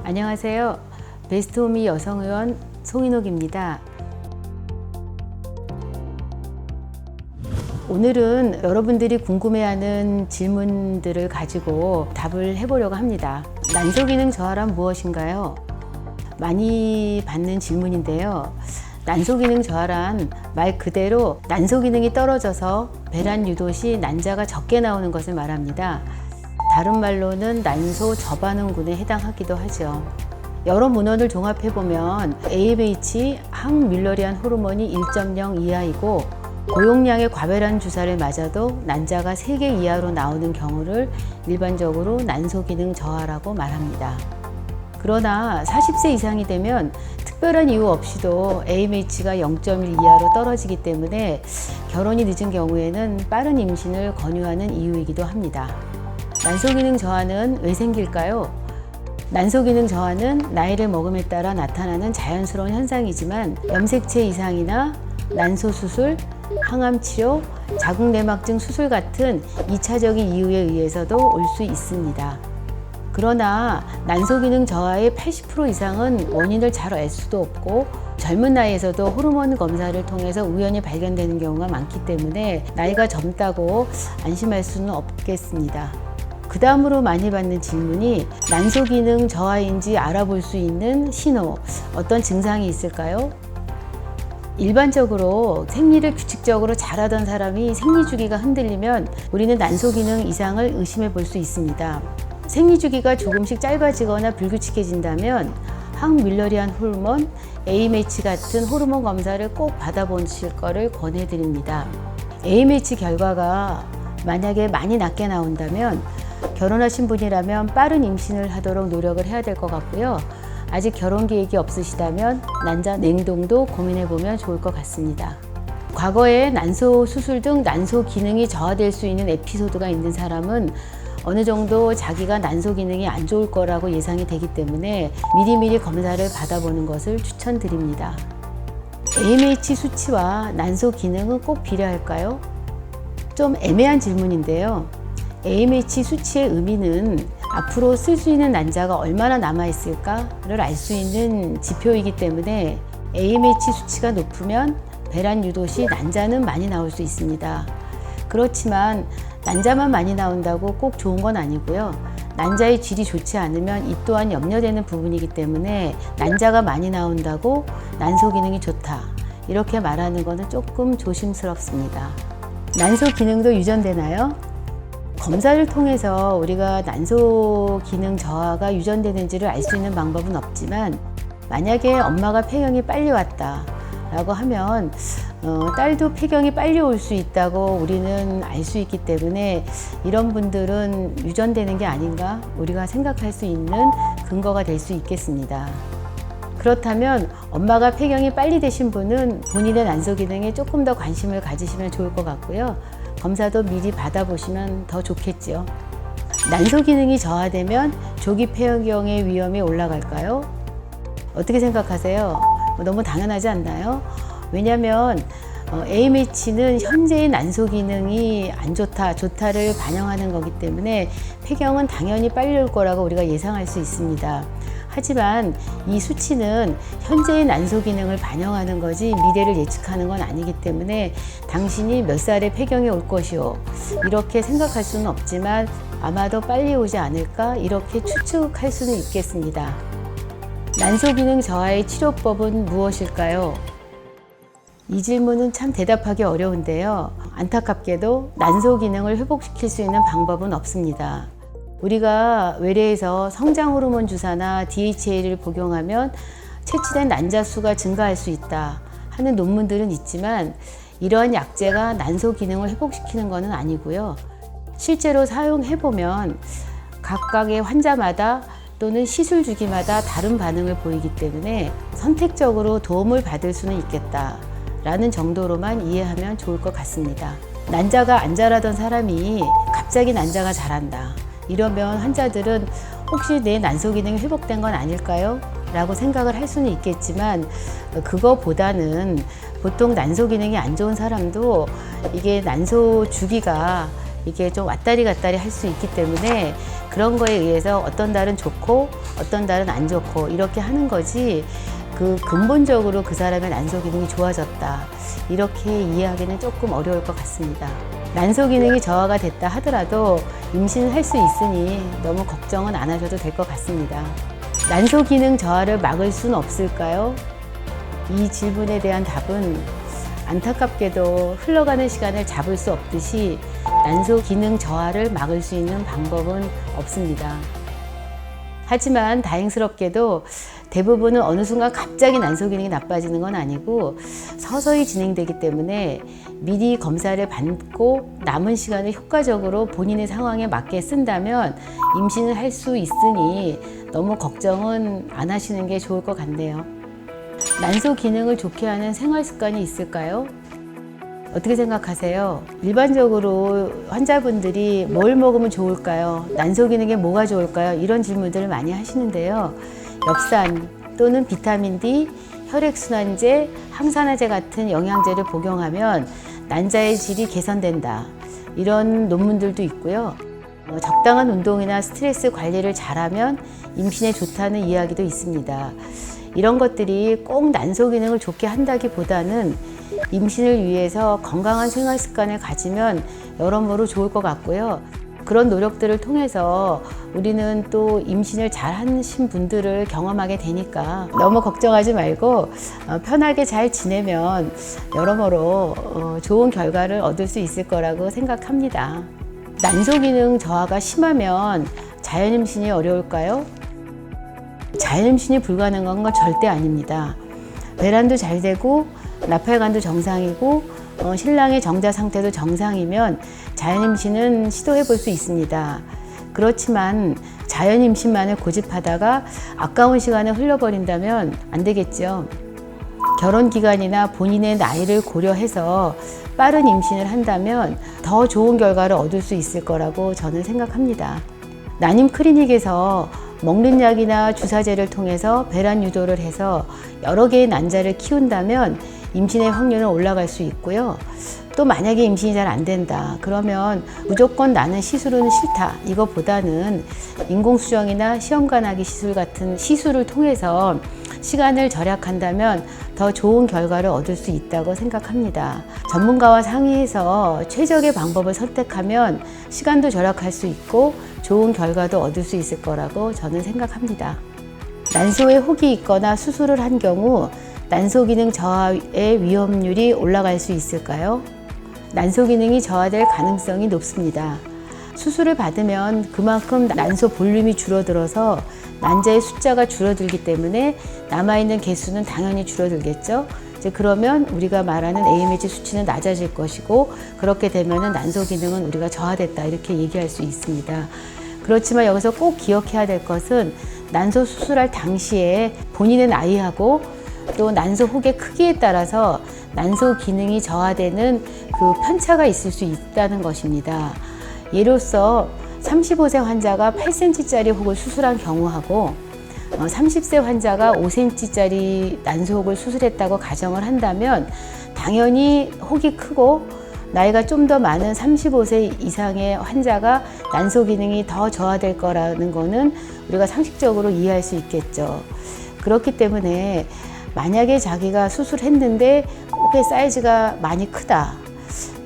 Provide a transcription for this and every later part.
안녕하세요. 베스트호미 여성의원 송인옥입니다. 오늘은 여러분들이 궁금해하는 질문들을 가지고 답을 해보려고 합니다. 난소기능 저하란 무엇인가요? 많이 받는 질문인데요. 난소기능 저하란 말 그대로 난소기능이 떨어져서 배란 유도 시 난자가 적게 나오는 것을 말합니다. 다른 말로는 난소 저반응군에 해당하기도 하죠. 여러 문헌을 종합해보면 AMH 항뮬러리안 호르몬이 1.0 이하이고 고용량의 과배란 주사를 맞아도 난자가 3개 이하로 나오는 경우를 일반적으로 난소기능 저하라고 말합니다. 그러나 40세 이상이 되면 특별한 이유 없이도 AMH가 0.1 이하로 떨어지기 때문에 결혼이 늦은 경우에는 빠른 임신을 권유하는 이유이기도 합니다. 난소기능 저하는 왜 생길까요? 난소기능 저하는 나이를 먹음에 따라 나타나는 자연스러운 현상이지만 염색체 이상이나 난소 수술, 항암 치료, 자궁내막증 수술 같은 2차적인 이유에 의해서도 올 수 있습니다. 그러나 난소기능 저하의 80% 이상은 원인을 잘 알 수도 없고 젊은 나이에서도 호르몬 검사를 통해서 우연히 발견되는 경우가 많기 때문에 나이가 젊다고 안심할 수는 없겠습니다. 그 다음으로 많이 받는 질문이 난소기능 저하인지 알아볼 수 있는 신호, 어떤 증상이 있을까요? 일반적으로 생리를 규칙적으로 잘하던 사람이 생리주기가 흔들리면 우리는 난소기능 이상을 의심해 볼 수 있습니다. 생리주기가 조금씩 짧아지거나 불규칙해진다면 항뮬러리안 호르몬, AMH 같은 호르몬 검사를 꼭 받아보실 것을 권해드립니다. AMH 결과가 만약에 많이 낮게 나온다면 결혼하신 분이라면 빠른 임신을 하도록 노력을 해야 될 것 같고요. 아직 결혼 계획이 없으시다면 난자 냉동도 고민해보면 좋을 것 같습니다. 과거에 난소 수술 등 난소 기능이 저하될 수 있는 에피소드가 있는 사람은 어느 정도 자기가 난소 기능이 안 좋을 거라고 예상이 되기 때문에 미리미리 검사를 받아보는 것을 추천드립니다. AMH 수치와 난소 기능은 꼭 비례할까요? 좀 애매한 질문인데요. AMH 수치의 의미는 앞으로 쓸 수 있는 난자가 얼마나 남아있을까를 알 수 있는 지표이기 때문에 AMH 수치가 높으면 배란 유도 시 난자는 많이 나올 수 있습니다. 그렇지만 난자만 많이 나온다고 꼭 좋은 건 아니고요. 난자의 질이 좋지 않으면 이 또한 염려되는 부분이기 때문에 난자가 많이 나온다고 난소 기능이 좋다 이렇게 말하는 것은 조금 조심스럽습니다. 난소 기능도 유전되나요? 검사를 통해서 우리가 난소 기능 저하가 유전되는지를 알 수 있는 방법은 없지만 만약에 엄마가 폐경이 빨리 왔다 라고 하면 딸도 폐경이 빨리 올 수 있다고 우리는 알 수 있기 때문에 이런 분들은 유전되는 게 아닌가 우리가 생각할 수 있는 근거가 될 수 있겠습니다. 그렇다면 엄마가 폐경이 빨리 되신 분은 본인의 난소 기능에 조금 더 관심을 가지시면 좋을 것 같고요. 검사도 미리 받아보시면 더 좋겠죠. 난소 기능이 저하되면 조기 폐경의 위험이 올라갈까요? 어떻게 생각하세요? 너무 당연하지 않나요? 왜냐하면 AMH는 현재의 난소 기능이 안 좋다, 좋다를 반영하는 거기 때문에 폐경은 당연히 빨리 올 거라고 우리가 예상할 수 있습니다. 하지만 이 수치는 현재의 난소 기능을 반영하는 거지 미래를 예측하는 건 아니기 때문에 당신이 몇 살에 폐경이 올 것이오 이렇게 생각할 수는 없지만 아마도 빨리 오지 않을까 이렇게 추측할 수는 있겠습니다. 난소 기능 저하의 치료법은 무엇일까요? 이 질문은 참 대답하기 어려운데요. 안타깝게도 난소 기능을 회복시킬 수 있는 방법은 없습니다. 우리가 외래에서 성장 호르몬 주사나 DHA를 복용하면 채취된 난자 수가 증가할 수 있다 하는 논문들은 있지만 이러한 약제가 난소 기능을 회복시키는 것은 아니고요. 실제로 사용해보면 각각의 환자마다 또는 시술 주기마다 다른 반응을 보이기 때문에 선택적으로 도움을 받을 수는 있겠다 라는 정도로만 이해하면 좋을 것 같습니다. 난자가 안 자라던 사람이 갑자기 난자가 자란다 이러면 환자들은 혹시 내 난소 기능이 회복된 건 아닐까요? 라고 생각을 할 수는 있겠지만 그거보다는 보통 난소 기능이 안 좋은 사람도 이게 난소 주기가 이게 좀 왔다리 갔다리 할 수 있기 때문에 그런 거에 의해서 어떤 달은 좋고 어떤 달은 안 좋고 이렇게 하는 거지 그 근본적으로 그 사람의 난소 기능이 좋아졌다 이렇게 이해하기는 조금 어려울 것 같습니다. 난소 기능이 저하가 됐다 하더라도 임신을 할 수 있으니 너무 걱정은 안 하셔도 될 것 같습니다. 난소 기능 저하를 막을 수는 없을까요? 이 질문에 대한 답은 안타깝게도 흘러가는 시간을 잡을 수 없듯이 난소 기능 저하를 막을 수 있는 방법은 없습니다. 하지만 다행스럽게도 대부분은 어느 순간 갑자기 난소 기능이 나빠지는 건 아니고 서서히 진행되기 때문에 미리 검사를 받고 남은 시간을 효과적으로 본인의 상황에 맞게 쓴다면 임신을 할 수 있으니 너무 걱정은 안 하시는 게 좋을 것 같네요. 난소 기능을 좋게 하는 생활 습관이 있을까요? 어떻게 생각하세요? 일반적으로 환자분들이 뭘 먹으면 좋을까요? 난소 기능에 뭐가 좋을까요? 이런 질문들을 많이 하시는데요. 엽산 또는 비타민 D, 혈액순환제, 항산화제 같은 영양제를 복용하면 난자의 질이 개선된다. 이런 논문들도 있고요. 적당한 운동이나 스트레스 관리를 잘하면 임신에 좋다는 이야기도 있습니다. 이런 것들이 꼭 난소 기능을 좋게 한다기보다는 임신을 위해서 건강한 생활 습관을 가지면 여러모로 좋을 것 같고요. 그런 노력들을 통해서 우리는 또 임신을 잘 하신 분들을 경험하게 되니까 너무 걱정하지 말고 편하게 잘 지내면 여러모로 좋은 결과를 얻을 수 있을 거라고 생각합니다. 난소 기능 저하가 심하면 자연 임신이 어려울까요? 자연 임신이 불가능한 건 절대 아닙니다. 배란도 잘 되고 나팔관도 정상이고 신랑의 정자 상태도 정상이면 자연 임신은 시도해 볼 수 있습니다. 그렇지만 자연 임신만을 고집하다가 아까운 시간을 흘려버린다면 안 되겠죠. 결혼 기간이나 본인의 나이를 고려해서 빠른 임신을 한다면 더 좋은 결과를 얻을 수 있을 거라고 저는 생각합니다. 난임 클리닉에서 먹는 약이나 주사제를 통해서 배란 유도를 해서 여러 개의 난자를 키운다면 임신의 확률은 올라갈 수 있고요. 또 만약에 임신이 잘 안 된다 그러면 무조건 나는 시술은 싫다 이거보다는 인공수정이나 시험관하기 시술 같은 시술을 통해서 시간을 절약한다면 더 좋은 결과를 얻을 수 있다고 생각합니다. 전문가와 상의해서 최적의 방법을 선택하면 시간도 절약할 수 있고 좋은 결과도 얻을 수 있을 거라고 저는 생각합니다. 난소에 혹이 있거나 수술을 한 경우 난소 기능 저하의 위험률이 올라갈 수 있을까요? 난소 기능이 저하될 가능성이 높습니다. 수술을 받으면 그만큼 난소 볼륨이 줄어들어서 난자의 숫자가 줄어들기 때문에 남아있는 개수는 당연히 줄어들겠죠. 이제 그러면 우리가 말하는 AMH 수치는 낮아질 것이고 그렇게 되면 난소 기능은 우리가 저하됐다 이렇게 얘기할 수 있습니다. 그렇지만 여기서 꼭 기억해야 될 것은 난소 수술할 당시에 본인의 나이하고 또 난소 혹의 크기에 따라서 난소 기능이 저하되는 그 편차가 있을 수 있다는 것입니다. 예로서 35세 환자가 8cm짜리 혹을 수술한 경우하고 30세 환자가 5cm짜리 난소 혹을 수술했다고 가정을 한다면 당연히 혹이 크고 나이가 좀 더 많은 35세 이상의 환자가 난소 기능이 더 저하될 거라는 거는 우리가 상식적으로 이해할 수 있겠죠. 그렇기 때문에 만약에 자기가 수술했는데 혹의 사이즈가 많이 크다.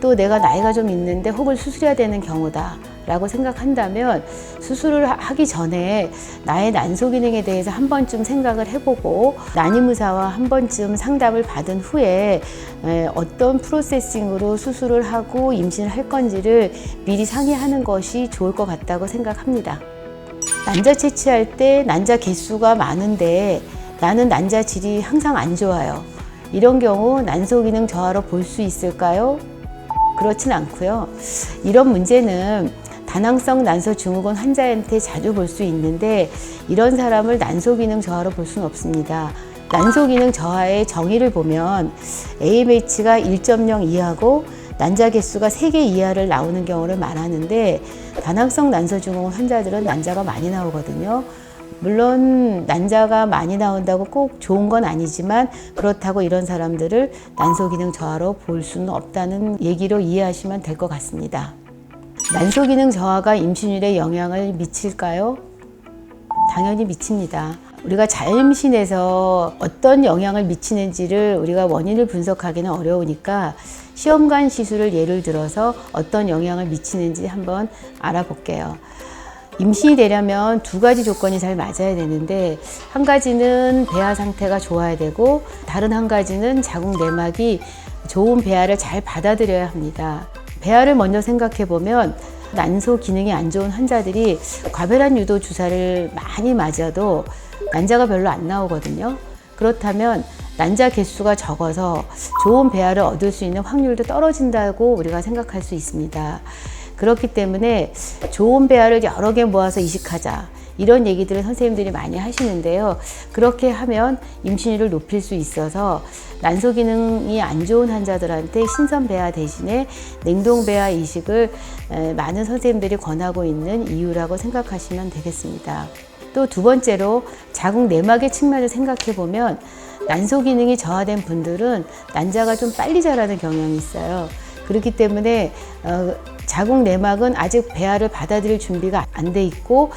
또 내가 나이가 좀 있는데 혹을 수술해야 되는 경우다 라고 생각한다면 수술을 하기 전에 나의 난소 기능에 대해서 한 번쯤 생각을 해보고 난임의사와 한 번쯤 상담을 받은 후에 어떤 프로세싱으로 수술을 하고 임신을 할 건지를 미리 상의하는 것이 좋을 것 같다고 생각합니다. 난자 채취할 때 난자 개수가 많은데 나는 난자 질이 항상 안 좋아요. 이런 경우 난소 기능 저하로 볼 수 있을까요? 그렇진 않고요. 이런 문제는 다낭성 난소 증후군 환자한테 자주 볼 수 있는데 이런 사람을 난소 기능 저하로 볼 수는 없습니다. 난소 기능 저하의 정의를 보면 AMH가 1.0 이하고 난자 개수가 3개 이하를 나오는 경우를 말하는데 다낭성 난소 증후군 환자들은 난자가 많이 나오거든요. 물론 난자가 많이 나온다고 꼭 좋은 건 아니지만 그렇다고 이런 사람들을 난소 기능 저하로 볼 수는 없다는 얘기로 이해하시면 될 것 같습니다. 난소 기능 저하가 임신율에 영향을 미칠까요? 당연히 미칩니다. 우리가 자임신에서 어떤 영향을 미치는지를 우리가 원인을 분석하기는 어려우니까 시험관 시술을 예를 들어서 어떤 영향을 미치는지 한번 알아볼게요. 임신이 되려면 두 가지 조건이 잘 맞아야 되는데, 한 가지는 배아 상태가 좋아야 되고 다른 한 가지는 자궁 내막이 좋은 배아를 잘 받아들여야 합니다. 배아를 먼저 생각해 보면 난소 기능이 안 좋은 환자들이 과배란 유도 주사를 많이 맞아도 난자가 별로 안 나오거든요. 그렇다면 난자 개수가 적어서 좋은 배아를 얻을 수 있는 확률도 떨어진다고 우리가 생각할 수 있습니다. 그렇기 때문에 좋은 배아를 여러 개 모아서 이식하자, 이런 얘기들을 선생님들이 많이 하시는데요. 그렇게 하면 임신율을 높일 수 있어서 난소 기능이 안 좋은 환자들한테 신선 배아 대신에 냉동 배아 이식을 많은 선생님들이 권하고 있는 이유라고 생각하시면 되겠습니다. 또 두 번째로 자궁 내막의 측면을 생각해 보면 난소 기능이 저하된 분들은 난자가 좀 빨리 자라는 경향이 있어요. 그렇기 때문에 자궁 내막은 아직 배아를 받아들일 준비가 안 돼 있고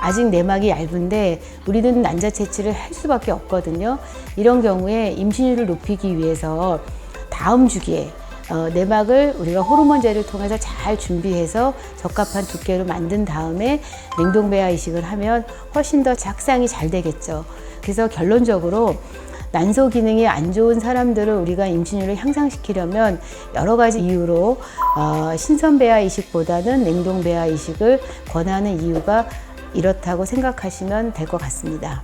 아직 내막이 얇은데 우리는 난자 채취를 할 수밖에 없거든요. 이런 경우에 임신율을 높이기 위해서 다음 주기에 내막을 우리가 호르몬제를 통해서 잘 준비해서 적합한 두께로 만든 다음에 냉동 배아 이식을 하면 훨씬 더 착상이 잘 되겠죠. 그래서 결론적으로 난소 기능이 안 좋은 사람들을 우리가 임신율을 향상시키려면 여러 가지 이유로 신선 배아 이식보다는 냉동 배아 이식을 권하는 이유가 이렇다고 생각하시면 될 것 같습니다.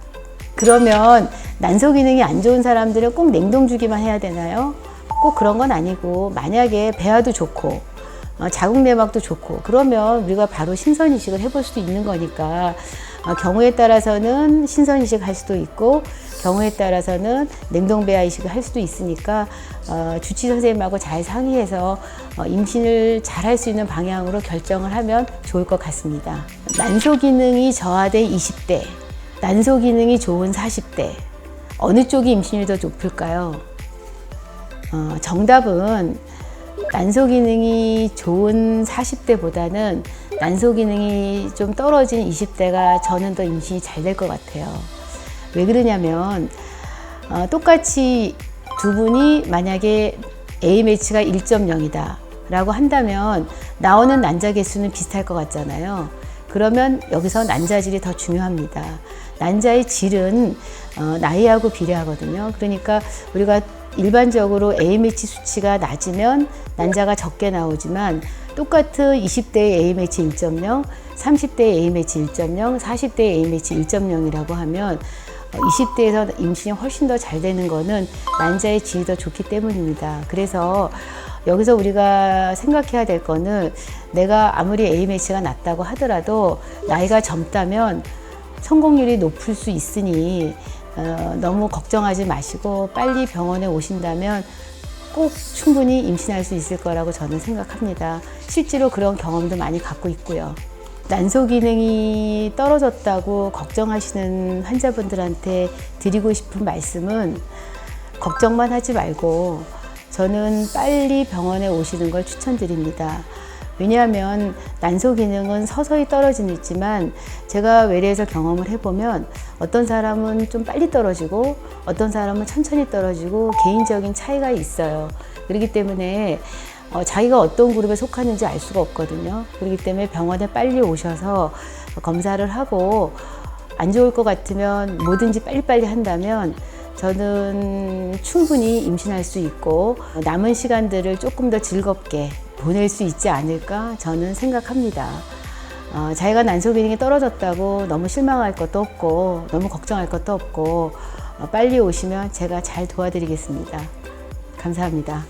그러면 난소 기능이 안 좋은 사람들은 꼭 냉동 주기만 해야 되나요? 꼭 그런 건 아니고, 만약에 배아도 좋고 자궁 내막도 좋고 그러면 우리가 바로 신선 이식을 해볼 수도 있는 거니까 경우에 따라서는 신선 이식 할 수도 있고 경우에 따라서는 냉동 배아 이식을 할 수도 있으니까 주치 선생님하고 잘 상의해서 임신을 잘 할 수 있는 방향으로 결정을 하면 좋을 것 같습니다. 난소 기능이 저하된 20대, 난소 기능이 좋은 40대, 어느 쪽이 임신율이 더 높을까요? 정답은 난소 기능이 좋은 40대보다는 난소 기능이 좀 떨어진 20대가 저는 더 임신이 잘 될 것 같아요. 왜 그러냐면 똑같이 두 분이 만약에 AMH가 1.0이다 라고 한다면 나오는 난자 개수는 비슷할 것 같잖아요. 그러면 여기서 난자질이 더 중요합니다. 난자의 질은 나이하고 비례하거든요. 그러니까 우리가 일반적으로 AMH 수치가 낮으면 난자가 적게 나오지만 똑같은 20대의 AMH 1.0, 30대의 AMH 1.0, 40대의 AMH 1.0이라고 하면 20대에서 임신이 훨씬 더 잘 되는 거는 난자의 질이 더 좋기 때문입니다. 그래서 여기서 우리가 생각해야 될 거는 내가 아무리 AMH가 낮다고 하더라도 나이가 젊다면 성공률이 높을 수 있으니 너무 걱정하지 마시고 빨리 병원에 오신다면 꼭 충분히 임신할 수 있을 거라고 저는 생각합니다. 실제로 그런 경험도 많이 갖고 있고요. 난소 기능이 떨어졌다고 걱정하시는 환자분들한테 드리고 싶은 말씀은 걱정만 하지 말고 저는 빨리 병원에 오시는 걸 추천드립니다. 왜냐하면 난소 기능은 서서히 떨어지지만 제가 외래에서 경험을 해보면 어떤 사람은 좀 빨리 떨어지고 어떤 사람은 천천히 떨어지고 개인적인 차이가 있어요. 그렇기 때문에 자기가 어떤 그룹에 속하는지 알 수가 없거든요. 그렇기 때문에 병원에 빨리 오셔서 검사를 하고 안 좋을 것 같으면 뭐든지 빨리빨리 한다면 저는 충분히 임신할 수 있고 남은 시간들을 조금 더 즐겁게 보낼 수 있지 않을까 저는 생각합니다. 자기가 난소 기능이 떨어졌다고 너무 실망할 것도 없고 너무 걱정할 것도 없고 빨리 오시면 제가 잘 도와드리겠습니다. 감사합니다.